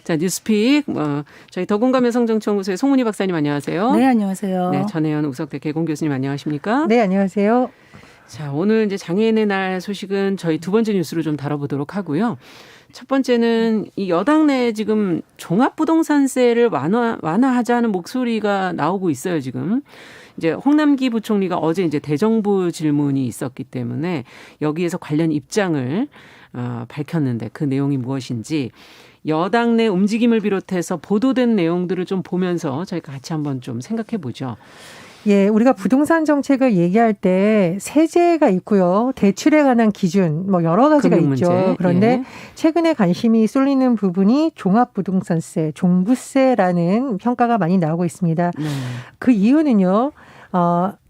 자, 뉴스픽 저희 더공감여성정치연구소의 송은희 박사님 안녕하세요. 네, 안녕하세요. 네, 전혜연 우석대 개공 교수님 안녕하십니까? 네, 안녕하세요. 자, 오늘 이제 장애인의 날 소식은 저희 두 번째 뉴스로 좀 다뤄보도록 하고요. 첫 번째는 이 여당 내에 지금 종합부동산세를 완화하자는 목소리가 나오고 있어요, 지금. 이제 홍남기 부총리가 어제 이제 대정부 질문이 있었기 때문에 여기에서 관련 입장을 밝혔는데 그 내용이 무엇인지 여당 내 움직임을 비롯해서 보도된 내용들을 좀 보면서 저희가 같이 한번 좀 생각해 보죠. 예, 우리가 부동산 정책을 얘기할 때 세제가 있고요. 대출에 관한 기준 뭐 여러 가지가 있죠. 문제. 그런데 예. 최근에 관심이 쏠리는 부분이 종합부동산세, 종부세라는 평가가 많이 나오고 있습니다. 그 이유는요.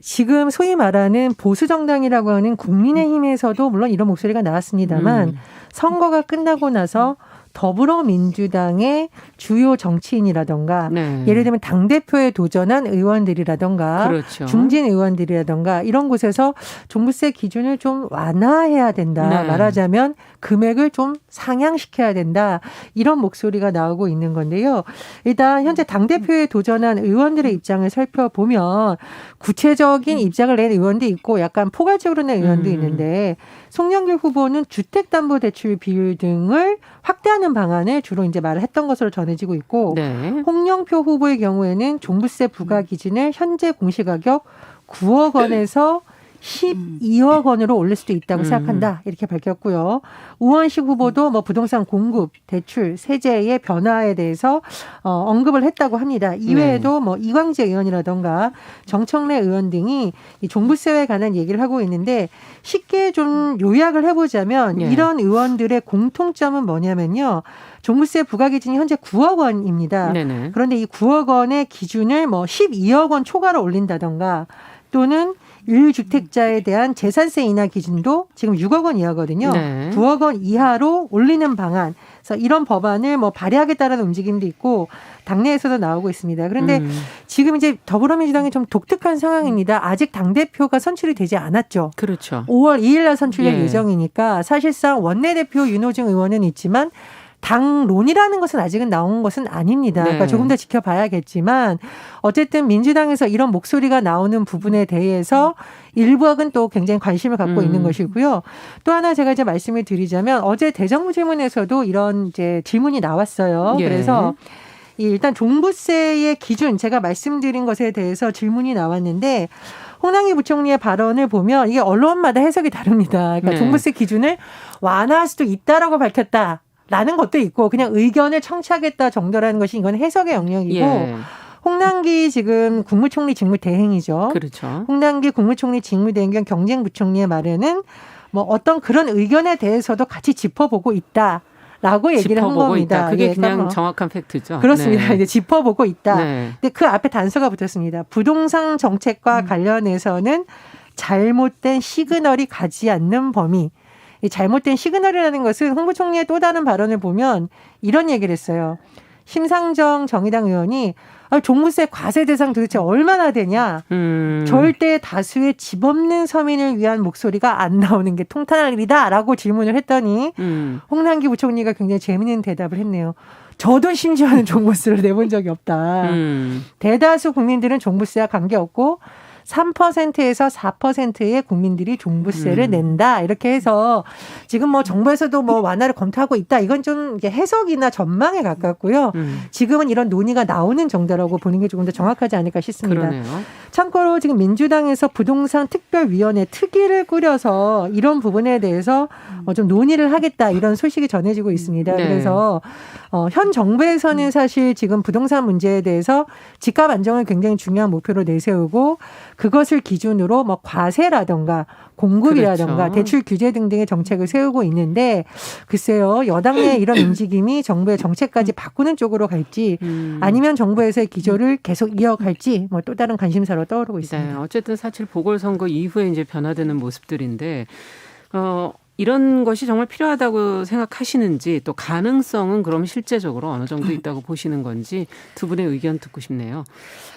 지금 소위 말하는 보수정당이라고 하는 국민의힘에서도 물론 이런 목소리가 나왔습니다만 선거가 끝나고 나서 더불어민주당의 주요 정치인이라든가 네. 예를 들면 당대표에 도전한 의원들이라든가 그렇죠. 중진 의원들이라든가 이런 곳에서 종부세 기준을 좀 완화해야 된다. 네. 말하자면 금액을 좀 상향시켜야 된다. 이런 목소리가 나오고 있는 건데요. 일단 현재 당대표에 도전한 의원들의 입장을 살펴보면 구체적인 입장을 낸 의원도 있고 약간 포괄적으로 낸 의원도 있는데 송영길 후보는 주택담보대출 비율 등을 확대하는 방안을 주로 이제 말을 했던 것으로 전해지고 있고 네. 홍영표 후보의 경우에는 종부세 부과 기준을 현재 공시가격 9억 원에서 12억 원으로 올릴 수도 있다고 생각한다. 이렇게 밝혔고요. 우원식 후보도 뭐 부동산 공급, 대출, 세제의 변화에 대해서 언급을 했다고 합니다. 이외에도 뭐 이광재 의원이라든가 정청래 의원 등이 이 종부세에 관한 얘기를 하고 있는데 쉽게 좀 요약을 해보자면 이런 의원들의 공통점은 뭐냐면요. 종부세 부과 기준이 현재 9억 원입니다. 네네. 그런데 이 9억 원의 기준을 뭐 12억 원 초과로 올린다든가 또는 1주택자에 대한 재산세 인하 기준도 지금 6억 원 이하거든요. 네. 9억 원 이하로 올리는 방안. 그래서 이런 법안을 뭐 발의하겠다라는 움직임도 있고 당내에서도 나오고 있습니다. 그런데 지금 이제 더불어민주당이 좀 독특한 상황입니다. 아직 당대표가 선출이 되지 않았죠. 그렇죠. 5월 2일 날 선출될 예정이니까 사실상 원내대표 윤호중 의원은 있지만 당론이라는 것은 아직은 나온 것은 아닙니다. 그러니까 조금 더 지켜봐야겠지만 어쨌든 민주당에서 이런 목소리가 나오는 부분에 대해서 일부학은 또 굉장히 관심을 갖고 있는 것이고요. 또 하나 제가 이제 말씀을 드리자면 어제 대정부 질문에서도 이런 이제 질문이 나왔어요. 그래서 일단 종부세의 기준 제가 말씀드린 것에 대해서 질문이 나왔는데 홍남기 부총리의 발언을 보면 이게 언론마다 해석이 다릅니다. 그러니까 종부세 기준을 완화할 수도 있다라고 밝혔다. 라는 것도 있고 그냥 의견을 청취하겠다 정도라는 것이 이건 해석의 영역이고 홍남기 지금 국무총리 직무대행이죠. 그렇죠. 홍남기 국무총리 직무대행 겸 경쟁부총리의 말에는 뭐 어떤 그런 의견에 대해서도 같이 짚어보고 있다라고 얘기를 한 겁니다. 있다. 그게 그냥 그러니까 정확한 팩트죠. 그렇습니다. 네. 이제 짚어보고 있다. 근데 그 앞에 단서가 붙었습니다. 부동산 정책과 관련해서는 잘못된 시그널이 가지 않는 범위. 이 잘못된 시그널이라는 것은 홍 부총리의 또 다른 발언을 보면 이런 얘기를 했어요. 심상정 정의당 의원이 종부세 과세 대상 도대체 얼마나 되냐. 절대 다수의 집 없는 서민을 위한 목소리가 안 나오는 게 통탄할 일이다라고 질문을 했더니 홍남기 부총리가 굉장히 재미있는 대답을 했네요. 저도 심지어는 종부세를 내본 적이 없다. 대다수 국민들은 종부세와 관계없고 3%에서 4%의 국민들이 종부세를 낸다. 이렇게 해서 지금 뭐 정부에서도 뭐 완화를 검토하고 있다. 이건 좀 해석이나 전망에 가깝고요. 지금은 이런 논의가 나오는 정도라고 보는 게 조금 더 정확하지 않을까 싶습니다. 그러네요. 참고로 지금 민주당에서 부동산 특별위원회 특위를 꾸려서 이런 부분에 대해서 좀 논의를 하겠다. 이런 소식이 전해지고 있습니다. 그래서 현 정부에서는 사실 지금 부동산 문제에 대해서 집값 안정을 굉장히 중요한 목표로 내세우고 그것을 기준으로 뭐 과세라든가 공급이라든가 그렇죠. 대출 규제 등등의 정책을 세우고 있는데 글쎄요. 여당의 이런 움직임이 정부의 정책까지 바꾸는 쪽으로 갈지 아니면 정부에서의 기조를 계속 이어갈지 뭐 또 다른 관심사로 떠오르고 있습니다. 네, 어쨌든 사실 보궐선거 이후에 이제 변화되는 모습들인데 이런 것이 정말 필요하다고 생각하시는지 또 가능성은 그럼 실제적으로 어느 정도 있다고 보시는 건지 두 분의 의견 듣고 싶네요.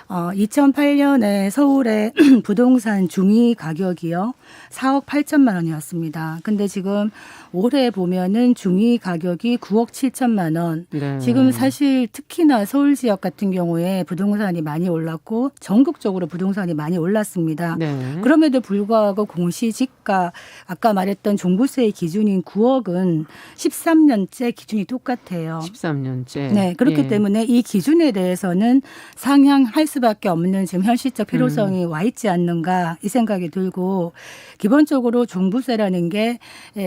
2008년에 서울의 부동산 중위 가격이요. 4억 8천만 원이었습니다. 근데 지금 올해 보면은 중위 가격이 9억 7천만 원. 네. 지금 사실 특히나 서울 지역 같은 경우에 부동산이 많이 올랐고 전국적으로 부동산이 많이 올랐습니다. 네. 그럼에도 불구하고 공시지가 아까 말했던 종부세의 기준인 9억은 13년째 기준이 똑같아요. 13년째. 네, 그렇기 때문에 이 기준에 대해서는 상향할 수밖에 없는 지금 현실적 필요성이 와 있지 않는가 이 생각이 들고 기본적으로 종부세라는 게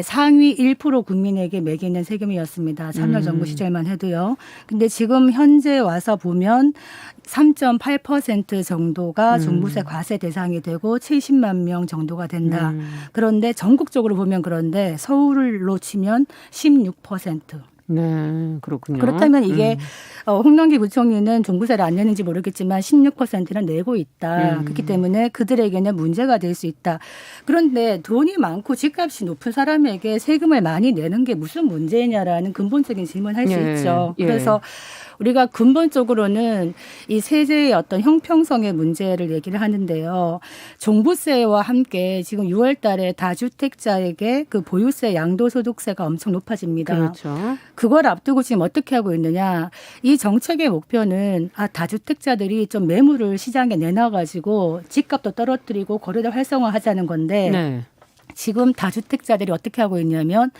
상위 1% 국민에게 매기는 세금이었습니다. 참여정부 시절만 해도요. 근데 지금 현재 와서 보면 3.8% 정도가 종부세 과세 대상이 되고 70만 명 정도가 된다. 그런데 전국적으로 보면 그런데 서울로 치면 16%. 네, 그렇군요. 그렇다면 이게 홍남기 부총리는 종부세를 안 내는지 모르겠지만 16%는 내고 있다. 그렇기 때문에 그들에게는 문제가 될 수 있다. 그런데 돈이 많고 집값이 높은 사람에게 세금을 많이 내는 게 무슨 문제냐라는 근본적인 질문을 할 수 예, 있죠. 예. 그래서 우리가 근본적으로는 이 세제의 어떤 형평성의 문제를 얘기를 하는데요. 종부세와 함께 지금 6월 달에 다주택자에게 그 보유세 양도소득세가 엄청 높아집니다. 그렇죠. 그걸 앞두고 지금 어떻게 하고 있느냐. 이 정책의 목표는 다주택자들이 좀 매물을 시장에 내놔가지고 집값도 떨어뜨리고 거래를 활성화하자는 건데 네. 지금 다주택자들이 어떻게 하고 있냐면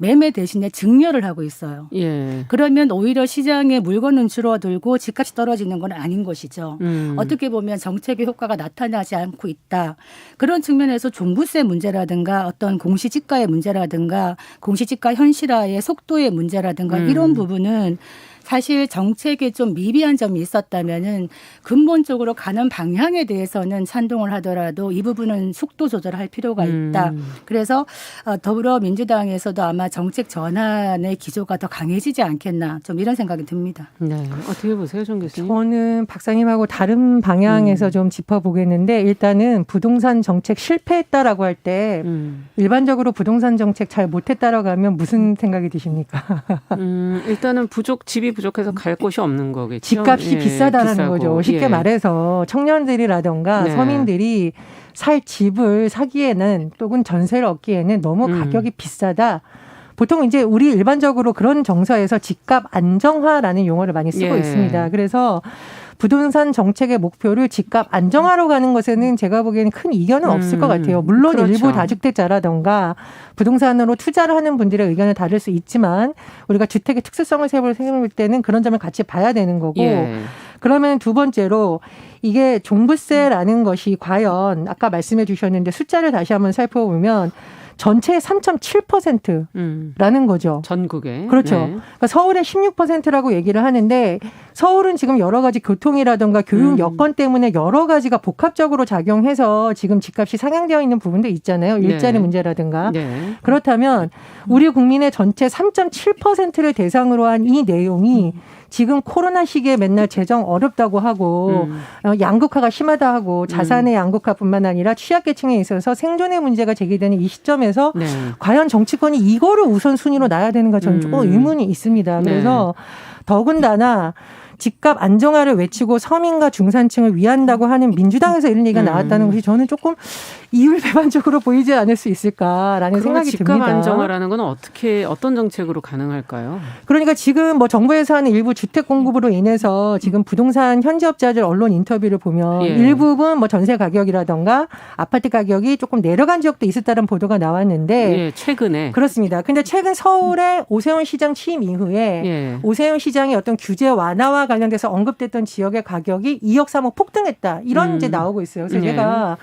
매매 대신에 증여를 하고 있어요. 예. 그러면 오히려 시장의 물건은 줄어들고 집값이 떨어지는 건 아닌 것이죠. 어떻게 보면 정책의 효과가 나타나지 않고 있다. 그런 측면에서 종부세 문제라든가 어떤 공시지가의 문제라든가 공시지가 현실화의 속도의 문제라든가 이런 부분은 사실 정책에 좀 미비한 점이 있었다면은 근본적으로 가는 방향에 대해서는 찬동을 하더라도 이 부분은 속도 조절할 필요가 있다. 그래서 더불어민주당에서도 아마 정책 전환의 기조가 더 강해지지 않겠나 좀 이런 생각이 듭니다. 네. 어떻게 보세요, 정 교수님? 저는 박사님하고 다른 방향에서 좀 짚어보겠는데 일단은 부동산 정책 실패했다라고 할 때 일반적으로 부동산 정책 잘 못했다라고 하면 무슨 생각이 드십니까? 일단은 집이 부족해서 갈 곳이 없는 거겠죠. 집값이 예, 비싸다라는 비싸고. 거죠. 쉽게 예. 말해서 청년들이라던가 네. 서민들이 살 집을 사기에는 또는 전세를 얻기에는 너무 가격이 비싸다. 보통 이제 우리 일반적으로 그런 정서에서 집값 안정화라는 용어를 많이 쓰고 예. 있습니다. 그래서 부동산 정책의 목표를 집값 안정화로 가는 것에는 제가 보기에는 큰 이견은 없을 것 같아요. 물론 그렇죠. 일부 다주택자라던가 부동산으로 투자를 하는 분들의 의견은 다를 수 있지만 우리가 주택의 특수성을 생각할 때는 그런 점을 같이 봐야 되는 거고 예. 그러면 두 번째로 이게 종부세라는 것이 과연 아까 말씀해 주셨는데 숫자를 다시 한번 살펴보면 전체의 3.7%라는 거죠. 전국에. 그렇죠. 네. 그러니까 서울의 16%라고 얘기를 하는데 서울은 지금 여러 가지 교통이라든가 교육 여건 때문에 여러 가지가 복합적으로 작용해서 지금 집값이 상향되어 있는 부분도 있잖아요. 일자리 네. 문제라든가. 네. 그렇다면 우리 국민의 전체 3.7%를 대상으로 한 이 내용이 지금 코로나 시기에 맨날 재정 어렵다고 하고 양극화가 심하다 하고 자산의 양극화뿐만 아니라 취약계층에 있어서 생존의 문제가 제기되는 이 시점에서 네. 과연 정치권이 이거를 우선순위로 놔야 되는가 저는 조금 의문이 있습니다. 그래서 더군다나 집값 안정화를 외치고 서민과 중산층을 위한다고 하는 민주당에서 이런 얘기가 나왔다는 것이 저는 조금 이율배반적으로 보이지 않을 수 있을까라는 생각이 집값 듭니다. 안정화라는 건 어떤 정책으로 가능할까요? 그러니까 지금 뭐 정부에서 하는 일부 주택 공급으로 인해서 지금 부동산 현지업자들 언론 인터뷰를 보면 예. 일부분 뭐 전세 가격이라던가 아파트 가격이 조금 내려간 지역도 있었다는 보도가 나왔는데 예, 최근에. 그렇습니다. 근데 최근 서울의 오세훈 시장 취임 이후에 예. 오세훈 시장의 어떤 규제 완화와 관련돼서 언급됐던 지역의 가격이 2억 3억 폭등했다. 이런 이제 나오고 있어요. 그래서 예. 제가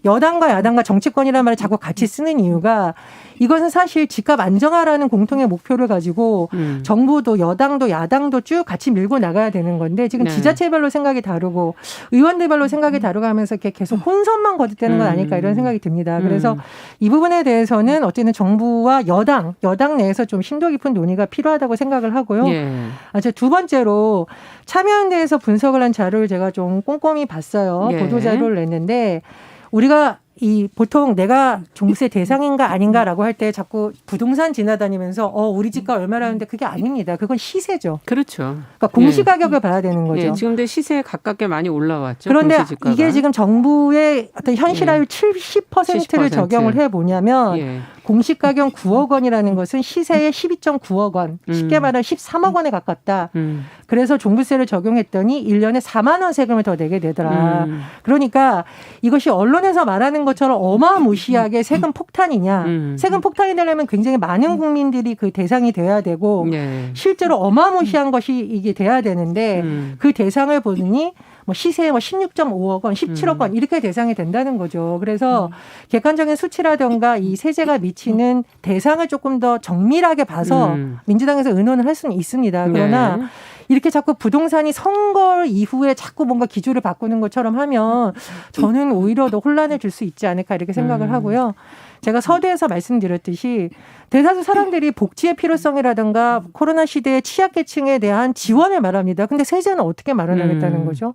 여당과 야당과 정치권이라는 말을 자꾸 같이 쓰는 이유가 이것은 사실 집값 안정화라는 공통의 목표를 가지고 정부도 여당도 야당도 쭉 같이 밀고 나가야 되는 건데 지금 네. 지자체별로 생각이 다르고 의원들별로 생각이 다르고 하면서 이렇게 계속 혼선만 거듭되는 건 아닐까 이런 생각이 듭니다. 그래서 이 부분에 대해서는 어쨌든 정부와 여당 내에서 좀 심도 깊은 논의가 필요하다고 생각을 하고요. 예. 두 번째로 참여연대에서 분석을 한 자료를 제가 좀 꼼꼼히 봤어요. 예. 보도자료를 냈는데 우리가 보통 내가 종부세 대상인가 아닌가라고 할 때 자꾸 부동산 지나다니면서 우리 집가 얼마라는데 그게 아닙니다. 그건 시세죠. 그렇죠. 그러니까 공시가격을 봐야 되는 거죠. 예, 지금 시세에 가깝게 많이 올라왔죠. 그런데 공시지가가. 이게 지금 정부의 어떤 현실화율 70%를 70%. 적용을 해보냐면 예. 공시가격 9억 원이라는 것은 시세의 12.9억 원, 쉽게 말하면 13억 원에 가깝다. 그래서 종부세를 적용했더니 1년에 4만 원 세금을 더 내게 되더라. 그러니까 이것이 언론에서 말하는 것처럼 어마무시하게 세금 폭탄이냐. 세금 폭탄이 되려면 굉장히 많은 국민들이 그 대상이 돼야 되고 실제로 어마무시한 것이 이게 돼야 되는데 그 대상을 보니 뭐 시세에 뭐 16.5억 원, 17억 원 이렇게 대상이 된다는 거죠. 그래서 객관적인 수치라든가 이 세제가 미치는 대상을 조금 더 정밀하게 봐서 민주당에서 의논을 할 수는 있습니다. 그러나 이렇게 자꾸 부동산이 선거 이후에 자꾸 뭔가 기조를 바꾸는 것처럼 하면 저는 오히려 더 혼란을 줄 수 있지 않을까 이렇게 생각을 하고요. 제가 서두에서 말씀드렸듯이 대다수 사람들이 복지의 필요성이라든가 코로나 시대의 취약계층에 대한 지원을 말합니다. 근데 세제는 어떻게 마련하겠다는 거죠?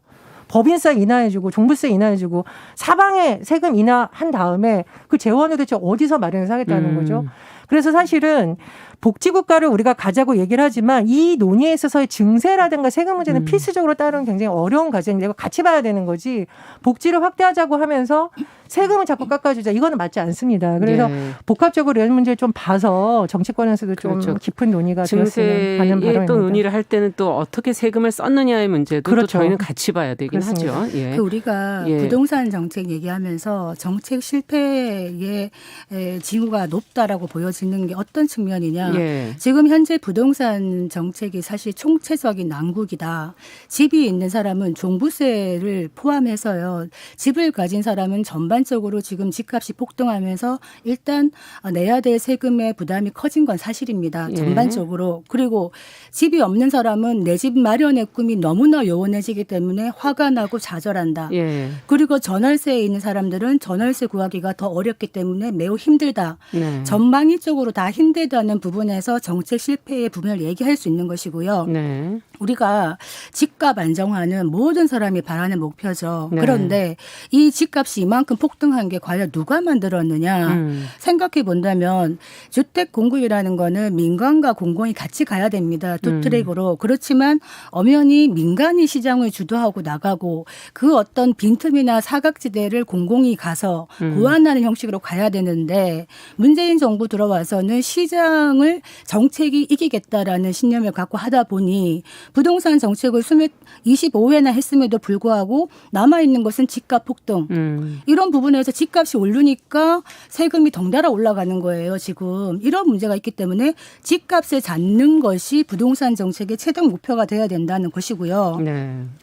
법인세 인하해주고 종부세 인하해주고 사방에 세금 인하한 다음에 그 재원을 도대체 어디서 마련해서 하겠다는 거죠? 그래서 사실은 복지국가를 우리가 가자고 얘기를 하지만 이 논의에 있어서의 증세라든가 세금 문제는 필수적으로 따르는 굉장히 어려운 과정인데 같이 봐야 되는 거지 복지를 확대하자고 하면서 세금을 자꾸 깎아주자 이거는 맞지 않습니다. 그래서 복합적으로 이런 문제를 좀 봐서 정치권에서도 좀 깊은 논의가 되었으면 하는 바람입니다. 또 논의를 할 때는 또 어떻게 세금을 썼느냐의 문제도 또 저희는 같이 봐야 되긴 그렇습니다. 하죠. 예. 우리가 부동산 정책 얘기하면서 정책 실패의 징후가 높다라고 보여지는 게 어떤 측면이냐. 지금 현재 부동산 정책이 사실 총체적인 난국이다. 집이 있는 사람은 종부세를 포함해서요. 집을 가진 사람은 전반적으로 지금 집값이 폭등하면서 일단 내야 될 세금의 부담이 커진 건 사실입니다. 전반적으로. 그리고 집이 없는 사람은 내 집 마련의 꿈이 너무나 요원해지기 때문에 화가 나고 좌절한다. 그리고 전월세에 있는 사람들은 전월세 구하기가 더 어렵기 때문에 매우 힘들다. 전방위적으로 다 힘들다는 부분에서 정책 실패의 부분을 얘기할 수 있는 것이고요. 우리가 집값 안정화는 모든 사람이 바라는 목표죠. 그런데 이 집값이 이만큼 폭등한 게 과연 누가 만들었느냐 생각해 본다면 주택 공급이라는 거는 민간과 공공이 같이 가야 됩니다. 두 트랙으로. 그렇지만 엄연히 민간이 시장을 주도하고 나가고 그 어떤 빈틈이나 사각지대를 공공이 가서 보완하는 형식으로 가야 되는데 문재인 정부 들어와서는 시장을 정책이 이기겠다라는 신념을 갖고 하다 보니 부동산 정책을 25회나 했음에도 불구하고 남아있는 것은 집값 폭등. 이런 부분에서 집값이 오르니까 세금이 덩달아 올라가는 거예요. 지금 이런 문제가 있기 때문에 집값을 잡는 것이 부동산 정책의 최종 목표가 돼야 된다는 것이고요.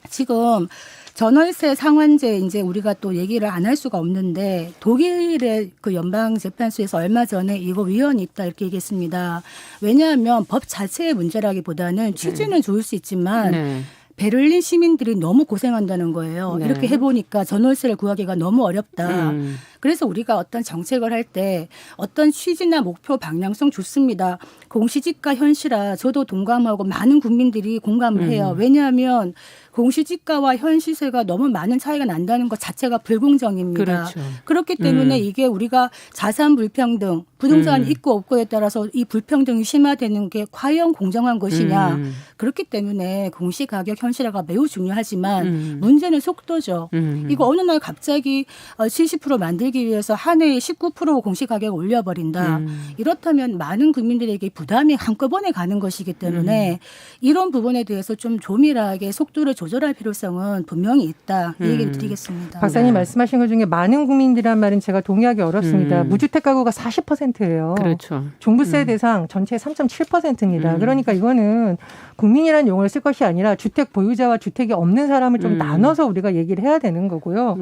지금 전월세 상한제 이제 우리가 또 얘기를 안 할 수가 없는데 독일의 그 연방재판소에서 얼마 전에 이거 위헌이 있다 이렇게 얘기했습니다. 왜냐하면 법 자체의 문제라기보다는 취지는 좋을 수 있지만 베를린 시민들이 너무 고생한다는 거예요. 이렇게 해보니까 전월세를 구하기가 너무 어렵다. 그래서 우리가 어떤 정책을 할 때 어떤 취지나 목표 방향성 좋습니다. 공시지가 현실화 저도 동감하고 많은 국민들이 공감을 해요. 왜냐하면 공시지가와 현 시세가 너무 많은 차이가 난다는 것 자체가 불공정입니다. 그렇죠. 그렇기 때문에 이게 우리가 자산 불평등, 부동산 있고 없고에 따라서 이 불평등이 심화되는 게 과연 공정한 것이냐. 그렇기 때문에 공시가격 현실화가 매우 중요하지만 문제는 속도죠. 이거 어느 날 갑자기 70% 만들기 위해서 한 해에 19% 공시가격을 올려버린다. 이렇다면 많은 국민들에게 부담이 한꺼번에 가는 것이기 때문에 이런 부분에 대해서 좀 조밀하게 속도를 조절할 필요성은 분명히 있다. 이 얘기를 드리겠습니다. 박사님 말씀하신 것 중에 많은 국민들이란 말은 제가 동의하기 어렵습니다. 무주택 가구가 40%예요. 그렇죠. 종부세 대상 전체의 3.7%입니다. 그러니까 이거는 국민이라는 용어를 쓸 것이 아니라 주택 보유자와 주택이 없는 사람을 좀 나눠서 우리가 얘기를 해야 되는 거고요.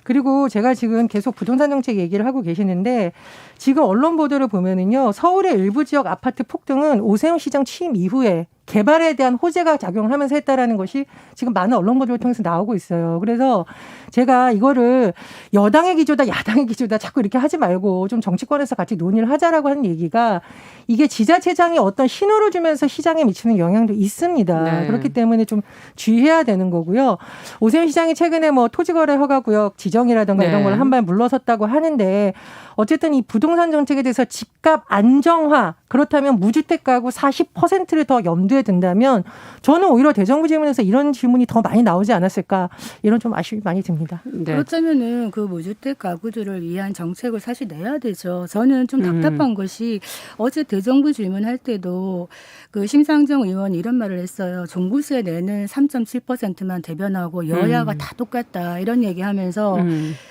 그리고 제가 지금 계속 부동산 정책 얘기를 하고 계시는데 지금 언론 보도를 보면은요. 서울의 일부 지역 아파트 폭등은 오세훈 시장 취임 이후에 개발에 대한 호재가 작용하면서 했다라는 것이 지금 많은 언론 보도를 통해서 나오고 있어요. 그래서 제가 이거를 여당의 기조다 야당의 기조다 자꾸 이렇게 하지 말고 좀 정치권에서 같이 논의를 하자라고 하는 얘기가 이게 지자체장이 어떤 신호를 주면서 시장에 미치는 영향도 있습니다. 그렇기 때문에 좀 주의해야 되는 거고요. 오세훈 시장이 최근에 뭐 토지거래 허가구역 지정이라든가 이런 걸 한 발 물러섰다고 하는데 어쨌든 이 부동산 정책에 대해서 집값 안정화 그렇다면 무주택 가구 40%를 더 염두에 염두에 둔다면 저는 오히려 대정부 질문에서 이런 질문이 더 많이 나오지 않았을까 이런 좀 아쉬움이 많이 듭니다. 네. 그렇다면은 그 무주택 가구들을 위한 정책을 사실 내야 되죠. 저는 좀 답답한 것이 어제 대정부 질문할 때도 그 심상정 의원이 이런 말을 했어요. 종부세 내는 3.7%만 대변하고 여야가 다 똑같다 이런 얘기하면서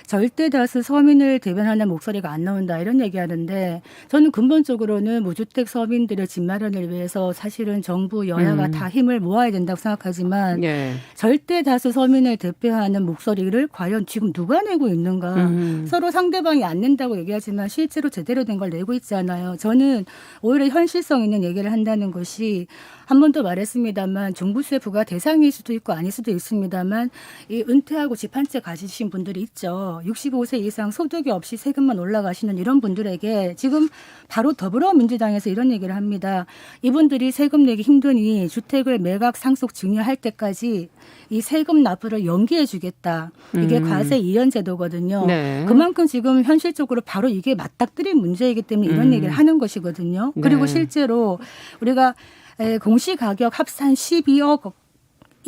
절대 다수 서민을 대변하는 목소리가 안 나온다 이런 얘기하는데 저는 근본적으로는 무주택 서민들의 집 마련을 위해서 사실은 정부 여야가 다 힘을 모아야 된다고 생각하지만 예. 절대 다수 서민을 대표하는 목소리를 과연 지금 누가 내고 있는가. 서로 상대방이 안 낸다고 얘기하지만 실제로 제대로 된 걸 내고 있지 않아요. 저는 오히려 현실성 있는 얘기를 한다는 것이 한 번 더 말했습니다만 종부세 부과 대상일 수도 있고 아닐 수도 있습니다만 이 은퇴하고 집 한 채 가지신 분들이 있죠. 65세 이상 소득이 없이 세금만 올라가시는 이런 분들에게 지금 바로 더불어민주당에서 이런 얘기를 합니다. 이분들이 세금 내기 힘드니 주택을 매각 상속 증여할 때까지 이 세금 납부를 연기해 주겠다. 이게 과세 이연 제도거든요. 네. 그만큼 지금 현실적으로 바로 이게 맞닥뜨린 문제이기 때문에 이런 얘기를 하는 것이거든요. 그리고 네. 실제로 우리가 공시가격 합산 12억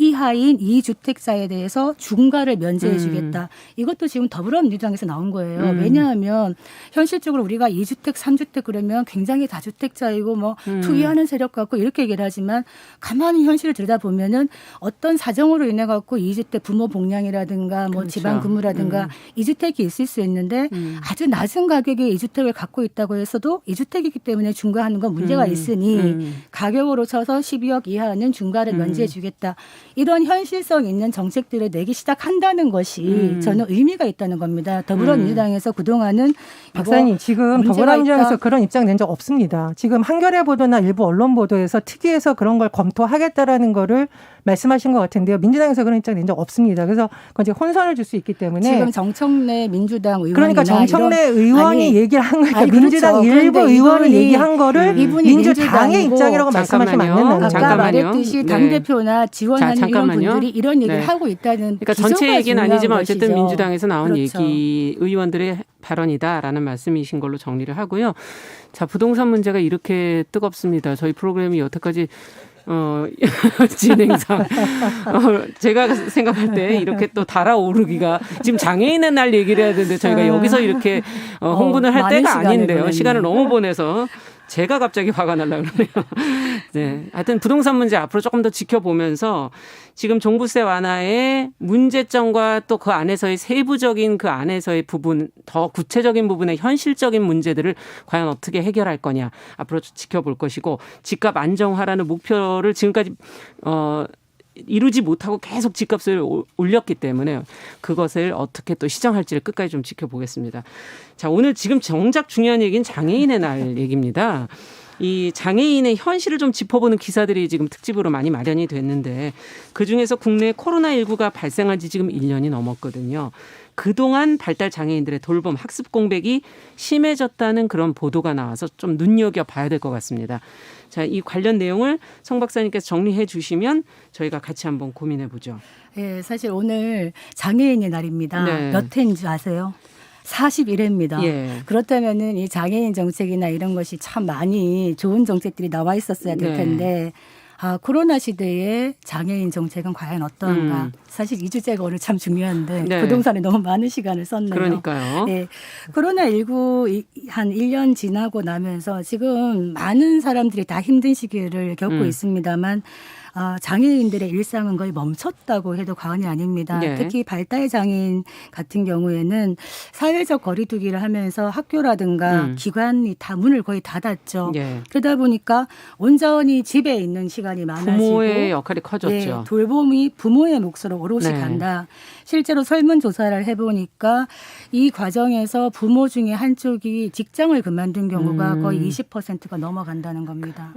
이하인 이 주택자에 대해서 중과를 면제해 주겠다. 이것도 지금 더불어민주당에서 나온 거예요. 왜냐하면 현실적으로 우리가 2주택, 3주택 그러면 굉장히 다주택자이고 뭐 투기하는 세력 같고 이렇게 얘기를 하지만 가만히 현실을 들여다보면은 어떤 사정으로 인해 갖고 2주택 부모 복량이라든가 뭐 그렇죠. 지방 근무라든가 2주택이 있을 수 있는데 아주 낮은 가격에 2주택을 갖고 있다고 해서도 2주택이기 때문에 중과하는 건 문제가 있으니 가격으로 쳐서 12억 이하는 중과를 면제해 주겠다. 이런 현실성 있는 정책들을 내기 시작한다는 것이 저는 의미가 있다는 겁니다. 더불어민주당에서 그동안은 박사님 지금 문제가 더불어민주당에서 있다. 그런 입장 낸 적 없습니다. 지금 한겨레 보도나 일부 언론 보도에서 특위에서 그런 걸 검토하겠다라는 거를 말씀하신 것 같은데요. 민주당에서 그런 입장 낸 적 없습니다. 그래서 그건 이제 혼선을 줄 수 있기 때문에 지금 정청래 민주당 의원이나 그러니까 정청래 이런, 의원이 아니, 얘기를 한 거니까 아니, 민주당 그렇죠. 일부 그런데 의원이 이분이 얘기한 거를 이분이 민주당의 민주당이고 입장이라고 말씀하시면 안 잠깐만요. 된다는 아까 거예요. 말했듯이 당대표나 지원하는 이런 잠깐만요. 분들이 이런 얘기를 네. 하고 있다는 그러니까 기조가 전체 얘기는 중요한 아니지만 어쨌든 것이죠. 민주당에서 나온 그렇죠. 얘기 의원들의 발언이다라는 말씀이신 걸로 정리를 하고요. 자, 부동산 문제가 이렇게 뜨겁습니다. 저희 프로그램이 여태까지 진행상 제가 생각할 때 이렇게 또 달아오르기가 지금 장애인의 날 얘기를 해야 되는데 저희가 여기서 이렇게 홍보를 할 많은 때가 시간을 아닌데요. 보냈네요. 시간을 너무 보내서 제가 갑자기 화가 날라 그러네요. 네. 하여튼 부동산 문제 앞으로 조금 더 지켜보면서 지금 종부세 완화의 문제점과 또 그 안에서의 세부적인 그 안에서의 부분, 더 구체적인 부분의 현실적인 문제들을 과연 어떻게 해결할 거냐 앞으로 지켜볼 것이고 집값 안정화라는 목표를 지금까지 이루지 못하고 계속 집값을 올렸기 때문에 그것을 어떻게 또 시정할지를 끝까지 좀 지켜보겠습니다. 자, 오늘 지금 정작 중요한 얘기는 장애인의 날 얘기입니다. 이 장애인의 현실을 좀 짚어보는 기사들이 지금 특집으로 많이 마련이 됐는데 그중에서 국내에 코로나19가 발생한 지 지금 1년이 넘었거든요. 그동안 발달 장애인들의 돌봄, 학습 공백이 심해졌다는 그런 보도가 나와서 좀 눈여겨봐야 될 것 같습니다. 자, 이 관련 내용을 송 박사님께서 정리해 주시면 저희가 같이 한번 고민해 보죠. 네, 사실 오늘 장애인의 날입니다. 네. 몇 회인 줄 아세요? 41회입니다. 예. 그렇다면은 이 장애인 정책이나 이런 것이 참 많이 좋은 정책들이 나와 있었어야 될 네. 텐데 코로나 시대에 장애인 정책은 과연 어떠한가. 사실 이 주제가 오늘 참 중요한데 네. 부동산에 너무 많은 시간을 썼네요. 그러니까요. 네. 코로나19 한 1년 지나고 나면서 지금 많은 사람들이 다 힘든 시기를 겪고 있습니다만 장애인들의 일상은 거의 멈췄다고 해도 과언이 아닙니다. 네. 특히 발달 장애인 같은 경우에는 사회적 거리두기를 하면서 학교라든가 기관이 다 문을 거의 닫았죠. 예. 그러다 보니까 온전히 집에 있는 시간이 많아지고 부모의 역할이 커졌죠. 네, 돌봄이 부모의 몫으로 오롯이 네. 간다. 실제로 설문조사를 해보니까 이 과정에서 부모 중에 한쪽이 직장을 그만둔 경우가 거의 20%가 넘어간다는 겁니다.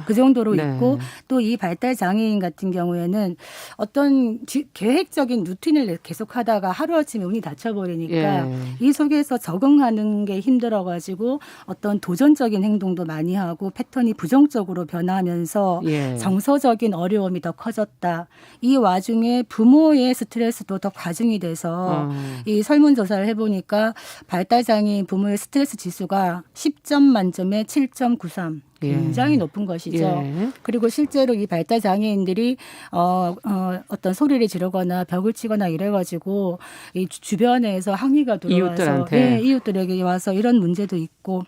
그 정도로 네. 있고 또 이 발달 장애인 같은 경우에는 어떤 계획적인 루틴을 계속하다가 하루아침에 운이 닫혀버리니까 예. 이 속에서 적응하는 게 힘들어가지고 어떤 도전적인 행동도 많이 하고 패턴이 부정적으로 변하면서 예. 정서적인 어려움이 더 커졌다. 이 와중에 부모의 스트레스도 더 과중이 돼서 이 설문조사를 해보니까 발달장애인 부모의 스트레스 지수가 10점 만점에 7.93. 굉장히 높은 것이죠. 예. 그리고 실제로 이 발달 장애인들이 어떤 소리를 지르거나 벽을 치거나 이래가지고 이 주변에서 항의가 들어와서 이웃들한테. 이웃들에게 와서 이런 문제도 있고.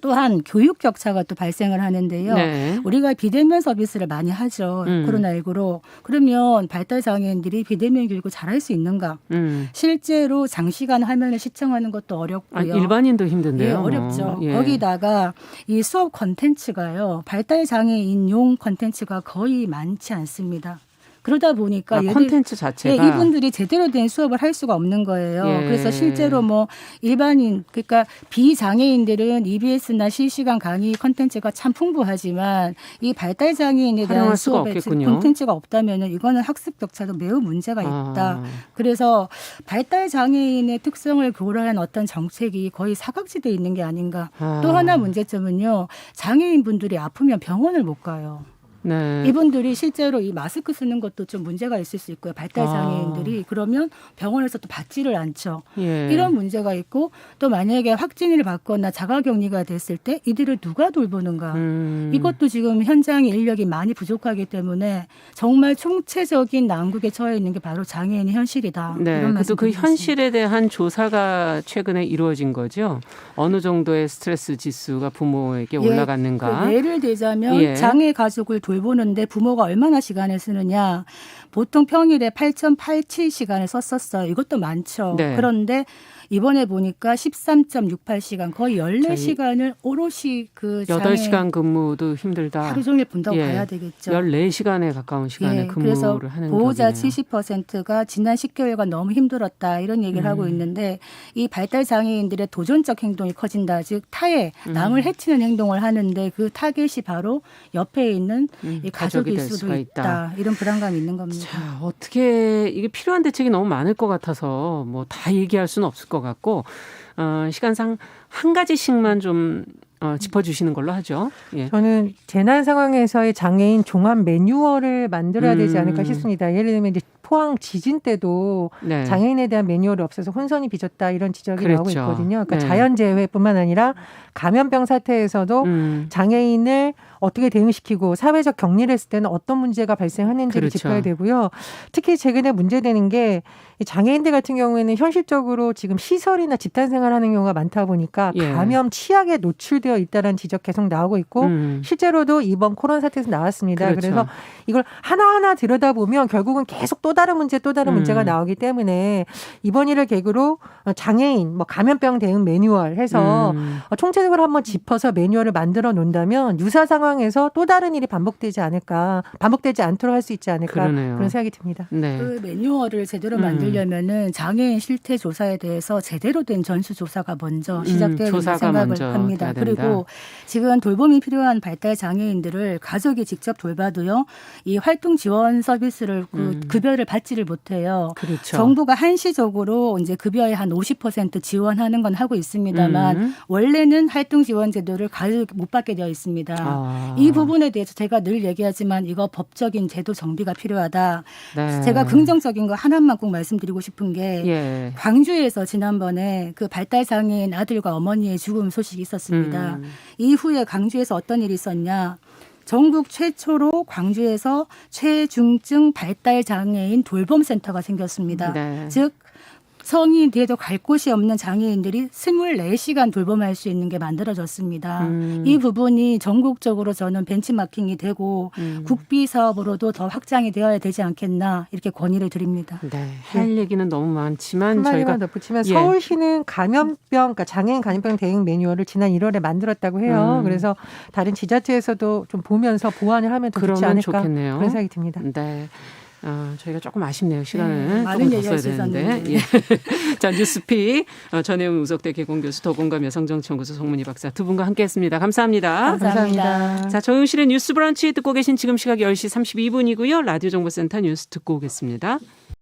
또한 교육 격차가 또 발생을 하는데요. 네. 우리가 비대면 서비스를 많이 하죠. 코로나19로. 그러면 발달 장애인들이 비대면 교육을 잘할 수 있는가? 실제로 장시간 화면을 시청하는 것도 어렵고요. 일반인도 힘든데요. 예, 어렵죠. 예. 거기다가 이 수업 컨텐츠가요. 발달 장애인용 컨텐츠가 거의 많지 않습니다. 그러다 보니까 콘텐츠 자체가 이분들이 제대로 된 수업을 할 수가 없는 거예요. 예. 그래서 실제로 뭐 일반인 그러니까 비장애인들은 EBS나 실시간 강의 콘텐츠가 참 풍부하지만 이 발달 장애인에 대한 활용할 수가 수업에 없겠군요. 콘텐츠가 없다면은 이거는 학습 격차도 매우 문제가 있다. 그래서 발달 장애인의 특성을 고려한 어떤 정책이 거의 사각지대에 있는 게 아닌가. 또 하나 문제점은요. 장애인 분들이 아프면 병원을 못 가요. 네. 이분들이 실제로 이 마스크 쓰는 것도 좀 문제가 있을 수 있고요. 발달 장애인들이 그러면 병원에서 또 받지를 않죠. 예. 이런 문제가 있고 또 만약에 확진을 받거나 자가격리가 됐을 때 이들을 누가 돌보는가. 이것도 지금 현장에 인력이 많이 부족하기 때문에 정말 총체적인 난국에 처해 있는 게 바로 장애인의 현실이다. 네. 이런 그래도 그 말씀드리겠습니다. 현실에 대한 조사가 최근에 이루어진 거죠. 어느 정도의 스트레스 지수가 부모에게 올라갔는가. 그 예를 들자면 예. 장애 가족을 돌보는데 부모가 얼마나 시간을 쓰느냐. 보통 평일에 8.87시간을 썼었어요. 이것도 많죠. 네. 그런데 이번에 보니까 13.68시간 거의 14시간을 오롯이 그 8시간 근무도 힘들다. 하루 종일 본다고 예. 봐야 되겠죠. 14시간에 가까운 시간에 근무를 그래서 하는 보호자 격이네요. 70%가 지난 10개월간 너무 힘들었다 이런 얘기를 하고 있는데 이 발달 장애인들의 도전적 행동이 커진다. 즉 타해 남을 해치는 행동을 하는데 그 타겟이 바로 옆에 있는 이 가족이 가족일 될 수도 수가 있다. 이런 불안감이 있는 겁니다. 자, 어떻게 이게 필요한 대책이 너무 많을 것 같아서 뭐 다 얘기할 수는 없을 것 같고 시간상 한 가지씩만 좀 짚어주시는 걸로 하죠. 예. 저는 재난 상황에서의 장애인 종합 매뉴얼을 만들어야 되지 않을까 싶습니다. 예를 들면 이제 포항 지진 때도 네. 장애인에 대한 매뉴얼이 없어서 혼선이 빚었다 이런 지적이 나오고 그랬죠. 있거든요. 그러니까 네. 자연재해뿐만 아니라 감염병 사태에서도 장애인을 어떻게 대응시키고 사회적 격리를 했을 때는 어떤 문제가 발생하는지를 그렇죠. 짚어야 되고요. 특히 최근에 문제되는 게 장애인들 같은 경우에는 현실적으로 지금 시설이나 집단 생활하는 경우가 많다 보니까 예. 감염 취약에 노출되어 있다는 지적 계속 나오고 있고 실제로도 이번 코로나 사태에서 나왔습니다. 그렇죠. 그래서 이걸 하나하나 들여다보면 결국은 계속 또 다른 문제가 나오기 때문에 이번 일을 계기로 장애인 감염병 대응 매뉴얼 해서 총체적으로 한번 짚어서 매뉴얼을 만들어 놓는다면 유사 상황에서 또 다른 일이 반복되지 않도록 할 수 있지 않을까 그러네요. 그런 생각이 듭니다. 네. 그 매뉴얼을 제대로 만들려면은 장애인 실태 조사에 대해서 제대로 된 전수 조사가 먼저 시작되어야 된다고 조사가 생각을 먼저 합니다. 돼야 된다. 그리고 지금 돌봄이 필요한 발달 장애인들을 가족이 직접 돌봐도요. 이 활동 지원 서비스를 급여를 받지를 못해요. 그렇죠. 정부가 한시적으로 이제 급여의 한 50% 지원하는 건 하고 있습니다만 원래는 활동 지원 제도를 가족이 못 받게 되어 있습니다. 이 부분에 대해서 제가 늘 얘기하지만 이거 법적인 제도 정비가 필요하다. 네. 제가 긍정적인 거 하나만 꼭 말씀드리고 싶은 게 예. 광주에서 지난번에 그 발달 장애인 아들과 어머니의 죽음 소식이 있었습니다. 이후에 광주에서 어떤 일이 있었냐? 전국 최초로 광주에서 최중증 발달 장애인 돌봄센터가 생겼습니다. 네. 즉 성인 돼도 갈 곳이 없는 장애인들이 24시간 돌봄할 수 있는 게 만들어졌습니다. 이 부분이 전국적으로 저는 벤치마킹이 되고 국비 사업으로도 더 확장이 되어야 되지 않겠나 이렇게 건의를 드립니다. 네. 할 얘기는 너무 많지만 한 저희가 마디만 덧붙이면 예. 서울시는 그러니까 장애인 감염병 대응 매뉴얼을 지난 1월에 만들었다고 해요. 그래서 다른 지자체에서도 좀 보면서 보완을 하면 더 좋지 그러면 않을까 좋겠네요. 그런 생각이 듭니다. 네. 저희가 조금 아쉽네요. 시간을 많은 조금 더 얘기할 써야 수 되는데. 있었는데. 예. 자, 뉴스픽 전혜웅 우석대 개공교수 더공감 여성정치연구소 송문희 박사 두 분과 함께했습니다. 감사합니다. 감사합니다. 자, 정용실의 뉴스 브런치 듣고 계신 지금 시각 10시 32분이고요. 라디오 정보센터 뉴스 듣고 오겠습니다.